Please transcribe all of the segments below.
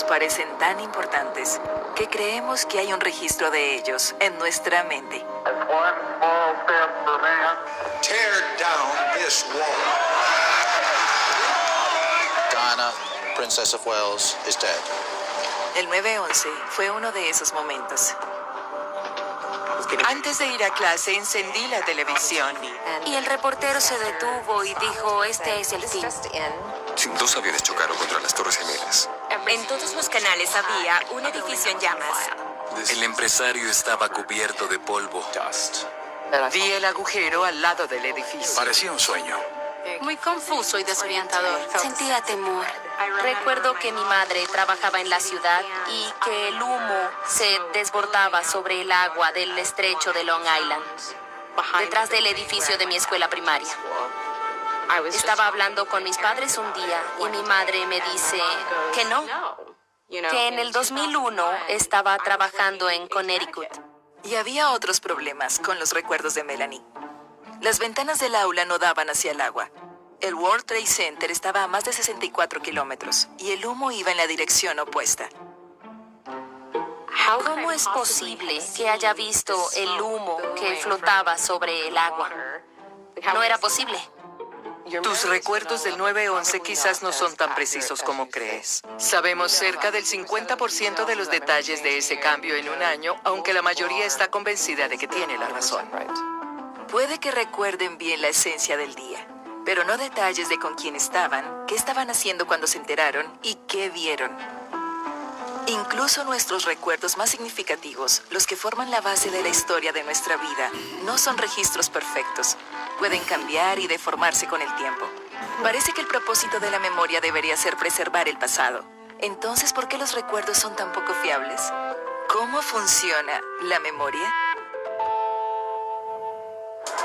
nos parecen tan importantes que creemos que hay un registro de ellos en nuestra mente. Tear down this wall. Diana, Princess of Wales, is dead. El 9/11 fue uno de esos momentos. Antes de ir a clase encendí la televisión. Y el reportero se detuvo y dijo, este es el fin. Dos aviones chocaron contra las Torres Gemelas. En todos los canales había un edificio en llamas. El empresario estaba cubierto de polvo. Vi el agujero al lado del edificio. Parecía un sueño. Muy confuso y desorientador. Sentía temor. Recuerdo que mi madre trabajaba en la ciudad y que el humo se desbordaba sobre el agua del estrecho de Long Island, detrás del edificio de mi escuela primaria. Estaba hablando con mis padres un día y mi madre me dice que no, que en el 2001 estaba trabajando en Connecticut. Y había otros problemas con los recuerdos de Melanie. Las ventanas del aula no daban hacia el agua. El World Trade Center estaba a más de 64 kilómetros y el humo iba en la dirección opuesta. ¿Cómo es posible que haya visto el humo que flotaba sobre el agua? No era posible. Tus recuerdos del 9/11 quizás no son tan precisos como crees. Sabemos cerca del 50% de los detalles de ese cambio en un año, aunque la mayoría está convencida de que tiene la razón. Puede que recuerden bien la esencia del día, pero no detalles de con quién estaban, qué estaban haciendo cuando se enteraron y qué vieron. Incluso nuestros recuerdos más significativos, los que forman la base de la historia de nuestra vida, no son registros perfectos. Pueden cambiar y deformarse con el tiempo. Parece que el propósito de la memoria debería ser preservar el pasado. Entonces, ¿por qué los recuerdos son tan poco fiables? ¿Cómo funciona la memoria?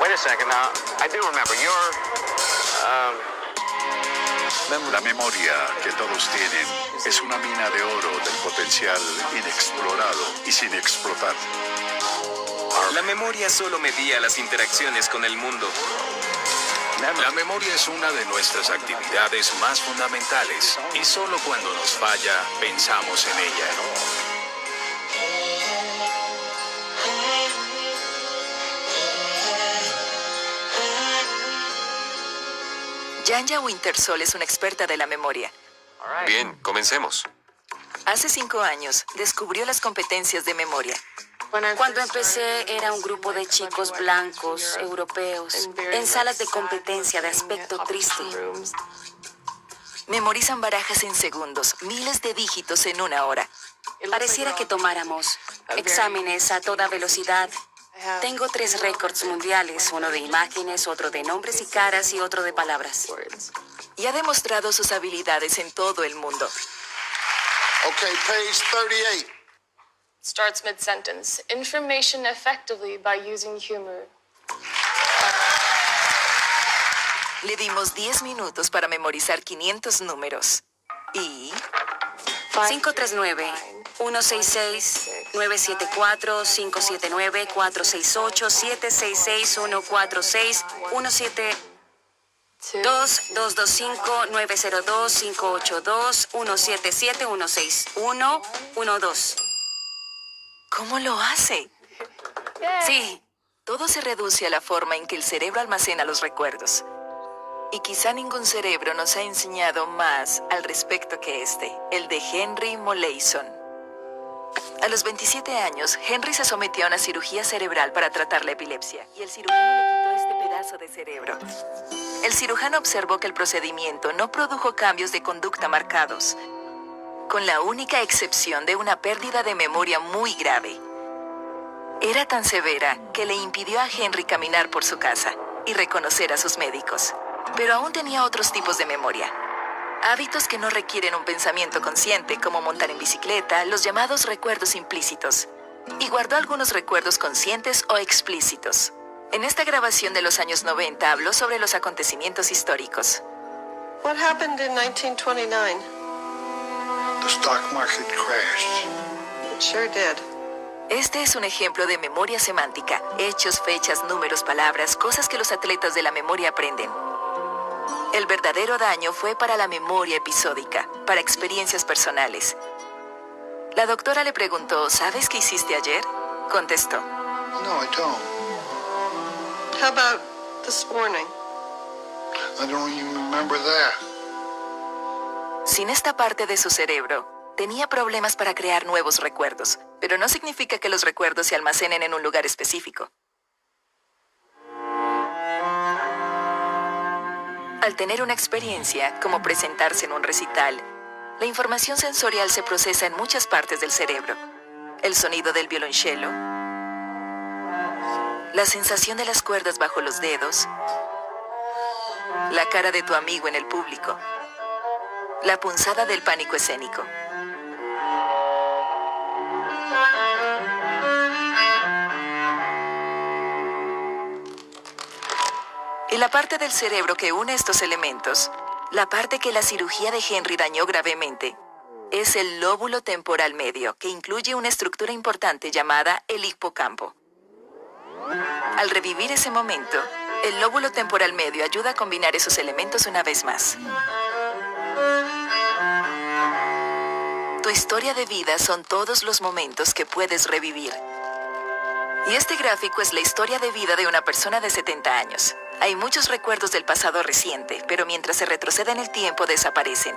Wait a second now. I do remember La memoria que todos tienen es una mina de oro del potencial inexplorado y sin explotar. La memoria solo medía las interacciones con el mundo. La memoria es una de nuestras actividades más fundamentales y solo cuando nos falla pensamos en ella. Janja Wintersol es una experta de la memoria. Bien, comencemos. Hace 5 años descubrió las competencias de memoria. Cuando empecé era un grupo de chicos blancos, europeos, en salas de competencia de aspecto triste. Memorizan barajas en segundos, miles de dígitos en 1 hora. Pareciera que tomáramos exámenes a toda velocidad. Tengo 3 récords mundiales, uno de imágenes, otro de nombres y caras y otro de palabras. Y ha demostrado sus habilidades en todo el mundo. Okay, page 38. Starts mid-sentence. Information effectively by using humor. Le dimos 10 minutos para memorizar 500 números. Y 539-166-974-579-468-766-142-177-161-112. ¿cómo lo hace? Sí, Todo se reduce a la forma en que el cerebro almacena los recuerdos. Y quizá ningún cerebro nos ha enseñado más al respecto que este, el de Henry Molaison. A los 27 años, Henry se sometió a una cirugía cerebral para tratar la epilepsia, y el cirujano le quitó este pedazo de cerebro. El cirujano observó que el procedimiento no produjo cambios de conducta marcados, con la única excepción de una pérdida de memoria muy grave. Era tan severa que le impidió a Henry caminar por su casa y reconocer a sus médicos. Pero aún tenía otros tipos de memoria. Hábitos que no requieren un pensamiento consciente, como montar en bicicleta, los llamados recuerdos implícitos. Y guardó algunos recuerdos conscientes o explícitos. En esta grabación de los años 90 habló sobre los acontecimientos históricos. What happened in 1929? The stock market crashed. It sure did. Este es un ejemplo de memoria semántica. Hechos, fechas, números, palabras, cosas que los atletas de la memoria aprenden. El verdadero daño fue para la memoria episódica, para experiencias personales. La doctora le preguntó, ¿sabes qué hiciste ayer? Contestó, No, I don't. How about this morning? I don't even remember that. sin esta parte de su cerebro, tenía problemas para crear nuevos recuerdos, pero no significa que los recuerdos se almacenen en un lugar específico. Al tener una experiencia, como presentarse en un recital, la información sensorial se procesa en muchas partes del cerebro. El sonido del violonchelo, la sensación de las cuerdas bajo los dedos, la cara de tu amigo en el público, la punzada del pánico escénico. Y la parte del cerebro que une estos elementos, la parte que la cirugía de Henry dañó gravemente, es el lóbulo temporal medio, que incluye una estructura importante llamada el hipocampo. Al revivir ese momento, el lóbulo temporal medio ayuda a combinar esos elementos una vez más. Tu historia de vida son todos los momentos que puedes revivir. Y este gráfico es la historia de vida de una persona de 70 años. Hay muchos recuerdos del pasado reciente, pero mientras se retrocede en el tiempo desaparecen.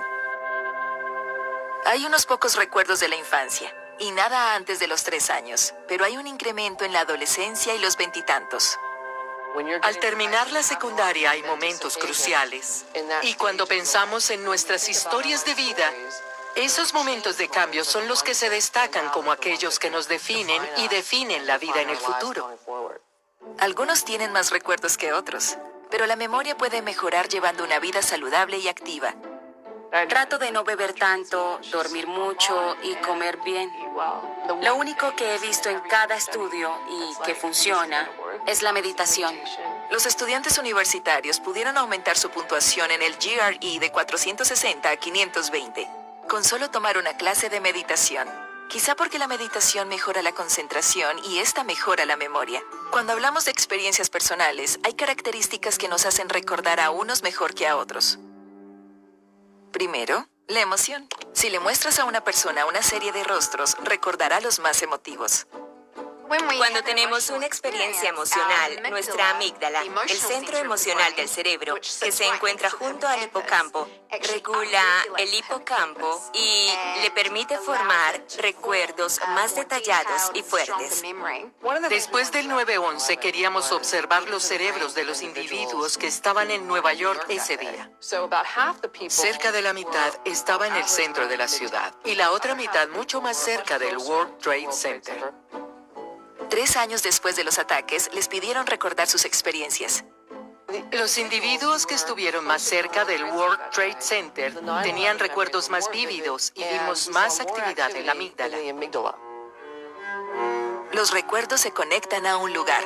Hay unos pocos recuerdos de la infancia, y nada antes de los 3 años, pero hay un incremento en la adolescencia y los veintitantos. Al terminar la secundaria hay momentos cruciales. Y cuando pensamos en nuestras historias de vida, esos momentos de cambio son los que se destacan como aquellos que nos definen y definen la vida en el futuro. Algunos tienen más recuerdos que otros, pero la memoria puede mejorar llevando una vida saludable y activa. Trato de no beber tanto, dormir mucho y comer bien. Lo único que he visto en cada estudio y que funciona es la meditación. Los estudiantes universitarios pudieron aumentar su puntuación en el GRE de 460 a 520, con solo tomar una clase de meditación. Quizá porque la meditación mejora la concentración y esta mejora la memoria. Cuando hablamos de experiencias personales, hay características que nos hacen recordar a unos mejor que a otros. Primero, la emoción. Si le muestras a una persona una serie de rostros, recordará los más emotivos. Cuando tenemos una experiencia emocional, nuestra amígdala, el centro emocional del cerebro, que se encuentra junto al hipocampo, regula el hipocampo y le permite formar recuerdos más detallados y fuertes. Después del 9/11 queríamos observar los cerebros de los individuos que estaban en Nueva York ese día. Cerca de la mitad estaba en el centro de la ciudad y la otra mitad mucho más cerca del World Trade Center. 3 años después de los ataques, les pidieron recordar sus experiencias. Los individuos que estuvieron más cerca del World Trade Center tenían recuerdos más vívidos y vimos más actividad en la amígdala. Los recuerdos se conectan a un lugar.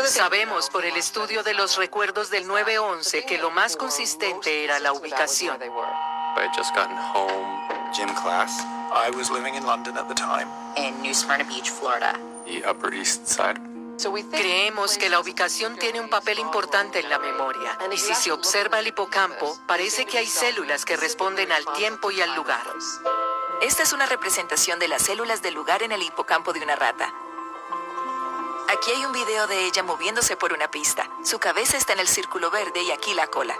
Sabemos por el estudio de los recuerdos del 9/11 que lo más consistente era la ubicación. I had just gotten home. Gym class. I was living in London at the time. En New Smyrna Beach, Florida. The Upper East Side. Creemos que la ubicación tiene un papel importante en la memoria, y si se observa el hipocampo, parece que hay células que responden al tiempo y al lugar. Esta es una representación de las células del lugar en el hipocampo de una rata. Aquí hay un video de ella moviéndose por una pista. Su cabeza está en el círculo verde y aquí la cola.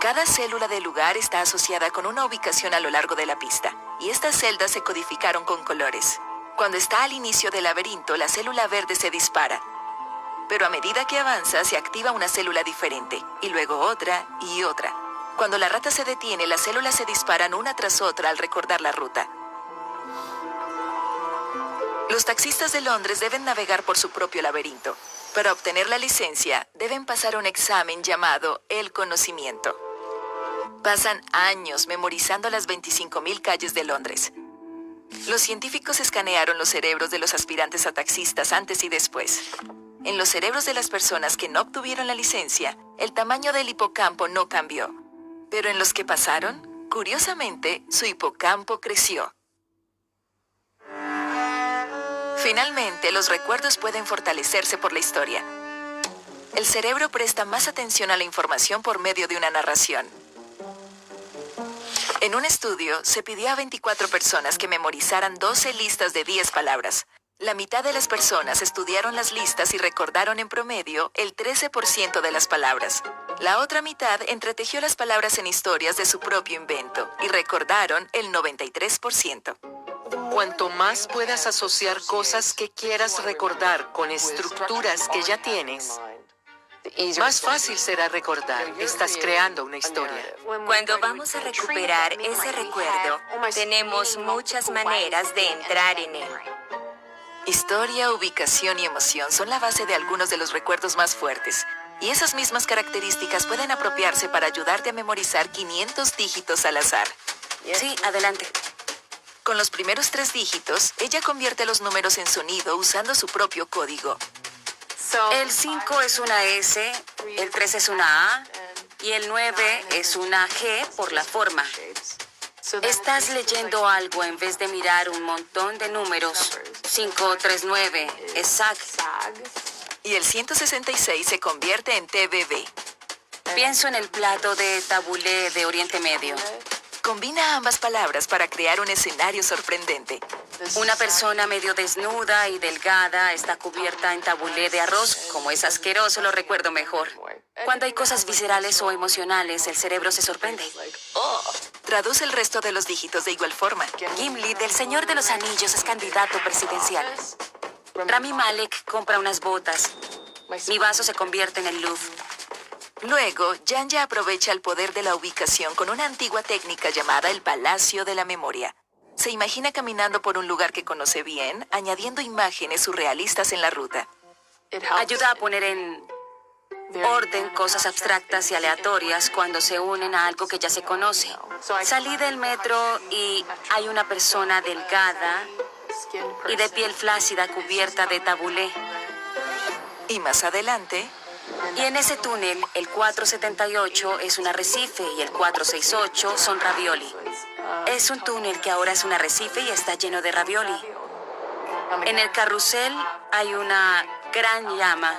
Cada célula del lugar está asociada con una ubicación a lo largo de la pista, y estas celdas se codificaron con colores. Cuando está al inicio del laberinto, la célula verde se dispara. Pero a medida que avanza, se activa una célula diferente, y luego otra y otra. Cuando la rata se detiene, las células se disparan una tras otra al recordar la ruta. Los taxistas de Londres deben navegar por su propio laberinto. Para obtener la licencia, deben pasar un examen llamado el conocimiento. Pasan años memorizando las 25.000 calles de Londres. Los científicos escanearon los cerebros de los aspirantes a taxistas antes y después. En los cerebros de las personas que no obtuvieron la licencia, el tamaño del hipocampo no cambió. Pero en los que pasaron, curiosamente, su hipocampo creció. Finalmente, los recuerdos pueden fortalecerse por la historia. El cerebro presta más atención a la información por medio de una narración. En un estudio, se pidió a 24 personas que memorizaran 12 listas de 10 palabras. La mitad de las personas estudiaron las listas y recordaron en promedio el 13% de las palabras. La otra mitad entretejió las palabras en historias de su propio invento y recordaron el 93%. Cuanto más puedas asociar cosas que quieras recordar con estructuras que ya tienes, más fácil será recordar. Estás creando una historia. Cuando vamos a recuperar ese recuerdo, tenemos muchas maneras de entrar en él. Historia, ubicación y emoción son la base de algunos de los recuerdos más fuertes. Y esas mismas características pueden apropiarse para ayudarte a memorizar 500 dígitos al azar. Sí, adelante. Con los primeros 3 dígitos, ella convierte los números en sonido usando su propio código. El 5 es una S, el 3 es una A y el 9 es una G por la forma. Estás leyendo algo en vez de mirar un montón de números. 539 es SAG. Y el 166 se convierte en TBB. Pienso en el plato de tabulé de Oriente Medio. Combina ambas palabras para crear un escenario sorprendente. Una persona medio desnuda y delgada está cubierta en tabulé de arroz. Como es asqueroso, lo recuerdo mejor. Cuando hay cosas viscerales o emocionales, el cerebro se sorprende. Traduce el resto de los dígitos de igual forma. Gimli, del Señor de los Anillos, es candidato presidencial. Rami Malek compra unas botas. Mi vaso se convierte en el Louvre. Luego, Janja aprovecha el poder de la ubicación con una antigua técnica llamada el Palacio de la Memoria. Se imagina caminando por un lugar que conoce bien, añadiendo imágenes surrealistas en la ruta. Ayuda a poner en orden cosas abstractas y aleatorias cuando se unen a algo que ya se conoce. Salí del metro y hay una persona delgada y de piel flácida cubierta de tabulé. Y más adelante... Y en ese túnel, el 478 es un arrecife y el 468 son ravioli. Es un túnel que ahora es un arrecife y está lleno de ravioli. En el carrusel hay una gran llama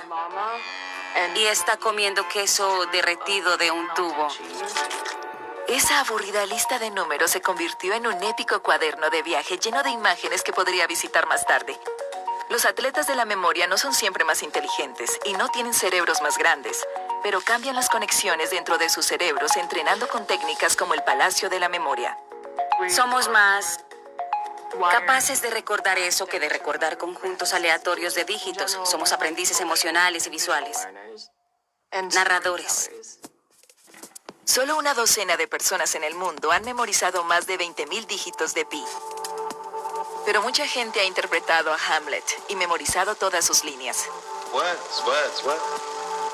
y está comiendo queso derretido de un tubo. Esa aburrida lista de números se convirtió en un épico cuaderno de viaje lleno de imágenes que podría visitar más tarde. Los atletas de la memoria no son siempre más inteligentes y no tienen cerebros más grandes, pero cambian las conexiones dentro de sus cerebros entrenando con técnicas como el Palacio de la Memoria. Somos más capaces de recordar eso que de recordar conjuntos aleatorios de dígitos. Somos aprendices emocionales y visuales. Narradores. Solo una docena de personas en el mundo han memorizado más de 20.000 dígitos de pi. Pero mucha gente ha interpretado a Hamlet y memorizado todas sus líneas.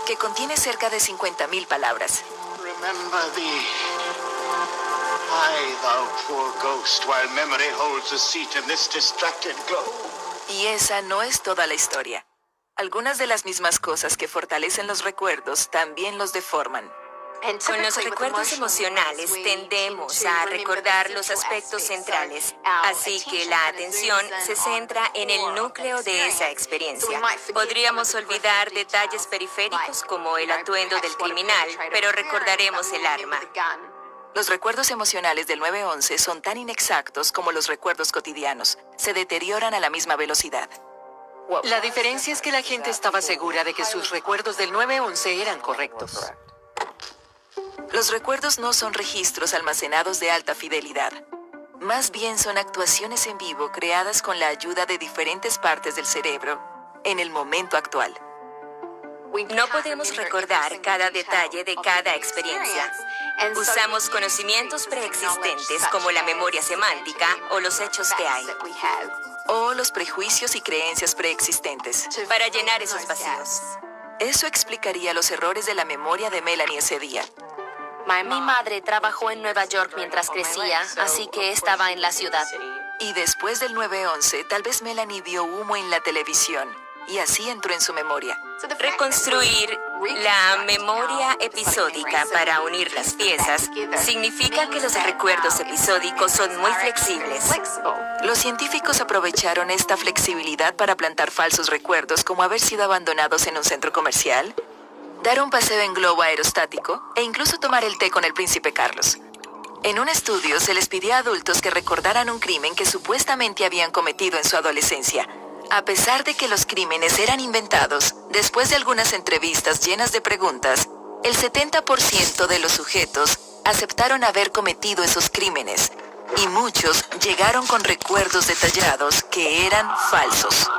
Que contiene cerca de 50.000 palabras. Remember thee. I, thou poor ghost, while memory holds a seat in this distracted globe. Y esa no es toda la historia. Algunas de las mismas cosas que fortalecen los recuerdos también los deforman. Con los recuerdos emocionales tendemos a recordar los aspectos centrales, así que la atención se centra en el núcleo de esa experiencia. Podríamos olvidar detalles periféricos como el atuendo del criminal, pero recordaremos el arma. Los recuerdos emocionales del 9/11 son tan inexactos como los recuerdos cotidianos. Se deterioran a la misma velocidad. La diferencia es que la gente estaba segura de que sus recuerdos del 9/11 eran correctos. Los recuerdos no son registros almacenados de alta fidelidad. Más bien son actuaciones en vivo creadas con la ayuda de diferentes partes del cerebro en el momento actual. No podemos recordar cada detalle de cada experiencia. Usamos conocimientos preexistentes como la memoria semántica o los hechos que hay. O los prejuicios y creencias preexistentes. Para llenar esos vacíos. Eso explicaría los errores de la memoria de Melanie ese día. Mi madre trabajó en Nueva York mientras crecía, así que estaba en la ciudad. Y después del 9/11, tal vez Melanie vio humo en la televisión, y así entró en su memoria. Reconstruir la memoria episódica para unir las piezas significa que los recuerdos episódicos son muy flexibles. Los científicos aprovecharon esta flexibilidad para plantar falsos recuerdos como haber sido abandonados en un centro comercial, dar un paseo en globo aerostático e incluso tomar el té con el príncipe Carlos. En un estudio se les pidió a adultos que recordaran un crimen que supuestamente habían cometido en su adolescencia. A pesar de que los crímenes eran inventados, después de algunas entrevistas llenas de preguntas, el 70% de los sujetos aceptaron haber cometido esos crímenes, y muchos llegaron con recuerdos detallados que eran falsos.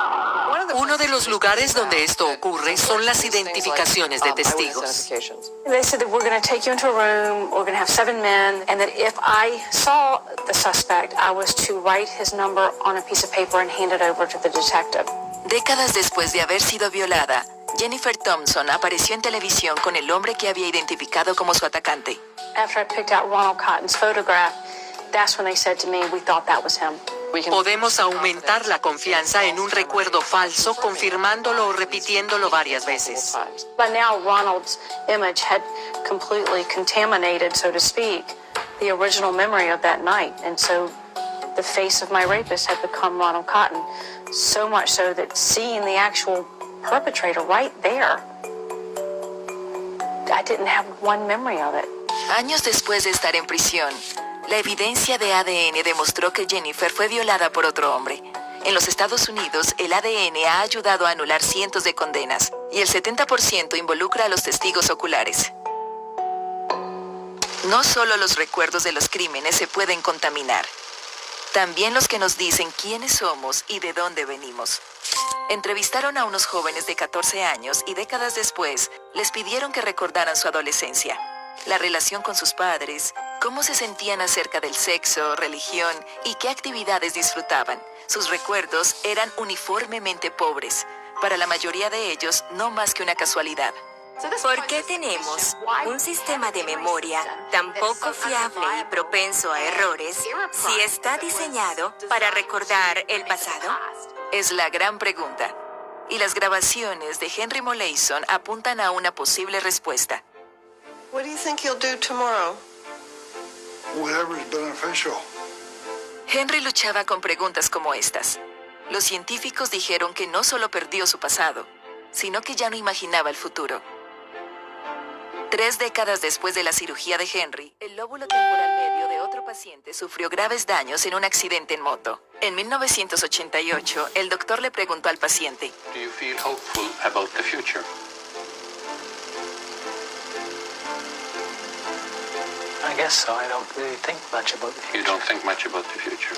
Uno de los lugares donde esto ocurre son las identificaciones de testigos. They said that we're going to take you into a room, we're going to have 7 men, and that if I saw the suspect, I was to write his number on a piece of paper and hand it over to the detective. Décadas después de haber sido violada, Jennifer Thompson apareció en televisión con el hombre que había identificado como su atacante. After I picked out Ronald Cotton's photograph, that's when they said to me, we thought that was him. Podemos aumentar la confianza en un recuerdo falso confirmándolo o repitiéndolo varias veces. By now, Ronald's image had completely contaminated, so to speak, the original memory of that night. And so the face of my rapist had become Ronald Cotton, so much so that seeing the actual perpetrator right there, I didn't have one memory of it. Años después de estar en prisión, la evidencia de ADN demostró que Jennifer fue violada por otro hombre. En los Estados Unidos, el ADN ha ayudado a anular cientos de condenas, y el 70% involucra a los testigos oculares. No solo los recuerdos de los crímenes se pueden contaminar, también los que nos dicen quiénes somos y de dónde venimos. Entrevistaron a unos jóvenes de 14 años y décadas después les pidieron que recordaran su adolescencia, la relación con sus padres, cómo se sentían acerca del sexo, religión y qué actividades disfrutaban. Sus recuerdos eran uniformemente pobres. Para la mayoría de ellos, no más que una casualidad. ¿Por qué tenemos un sistema de memoria tan poco fiable y propenso a errores si está diseñado para recordar el pasado? Es la gran pregunta. Y las grabaciones de Henry Molaison apuntan a una posible respuesta. What do you think he'll do tomorrow? Whatever's beneficial. Henry luchaba con preguntas como estas. Los científicos dijeron que no solo perdió su pasado, sino que ya no imaginaba el futuro. 3 décadas después de la cirugía de Henry, el lóbulo temporal medio de otro paciente sufrió graves daños en un accidente en moto. En 1988, el doctor le preguntó al paciente, Do you feel hopeful about the future? I guess so. I don't really think much about the future. You don't think much about the future.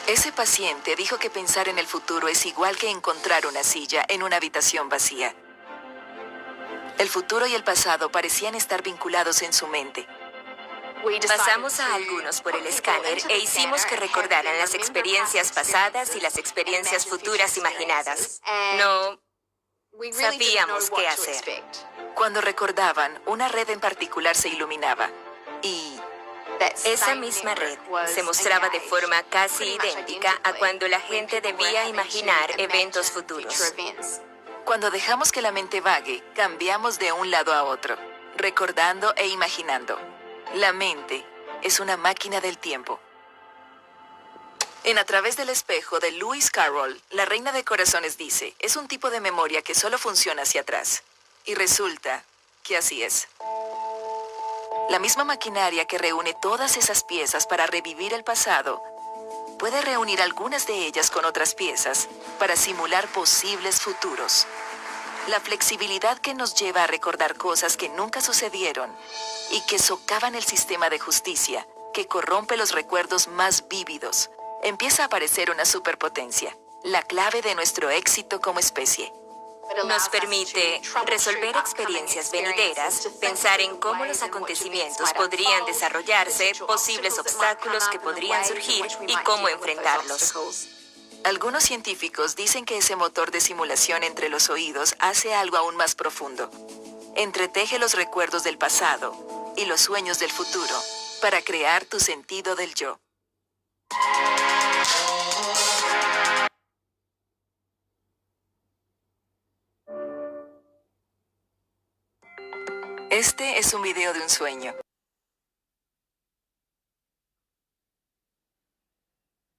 Ese paciente dijo que pensar en el futuro es igual que encontrar una silla en una habitación vacía. El futuro y el pasado parecían estar vinculados en su mente. Pasamos a algunos por el escáner e hicimos que recordaran las experiencias pasadas y las experiencias futuras imaginadas. No sabíamos qué hacer. Cuando recordaban, una red en particular se iluminaba. Y esa misma red se mostraba de forma casi idéntica a cuando la gente debía imaginar eventos futuros. cuando dejamos que la mente vague, cambiamos de un lado a otro, recordando e imaginando. La mente es una máquina del tiempo. En A través del espejo de Lewis Carroll, la reina de corazones dice, es un tipo de memoria que solo funciona hacia atrás. Y resulta que así es. La misma maquinaria que reúne todas esas piezas para revivir el pasado, puede reunir algunas de ellas con otras piezas para simular posibles futuros. La flexibilidad que nos lleva a recordar cosas que nunca sucedieron y que socavan el sistema de justicia, que corrompe los recuerdos más vívidos, empieza a aparecer una superpotencia, la clave de nuestro éxito como especie. Nos permite resolver experiencias venideras, pensar en cómo los acontecimientos podrían desarrollarse, posibles obstáculos que podrían surgir y cómo enfrentarlos. Algunos científicos dicen que ese motor de simulación entre los oídos hace algo aún más profundo. Entreteje los recuerdos del pasado y los sueños del futuro para crear tu sentido del yo. Este es un video de un sueño.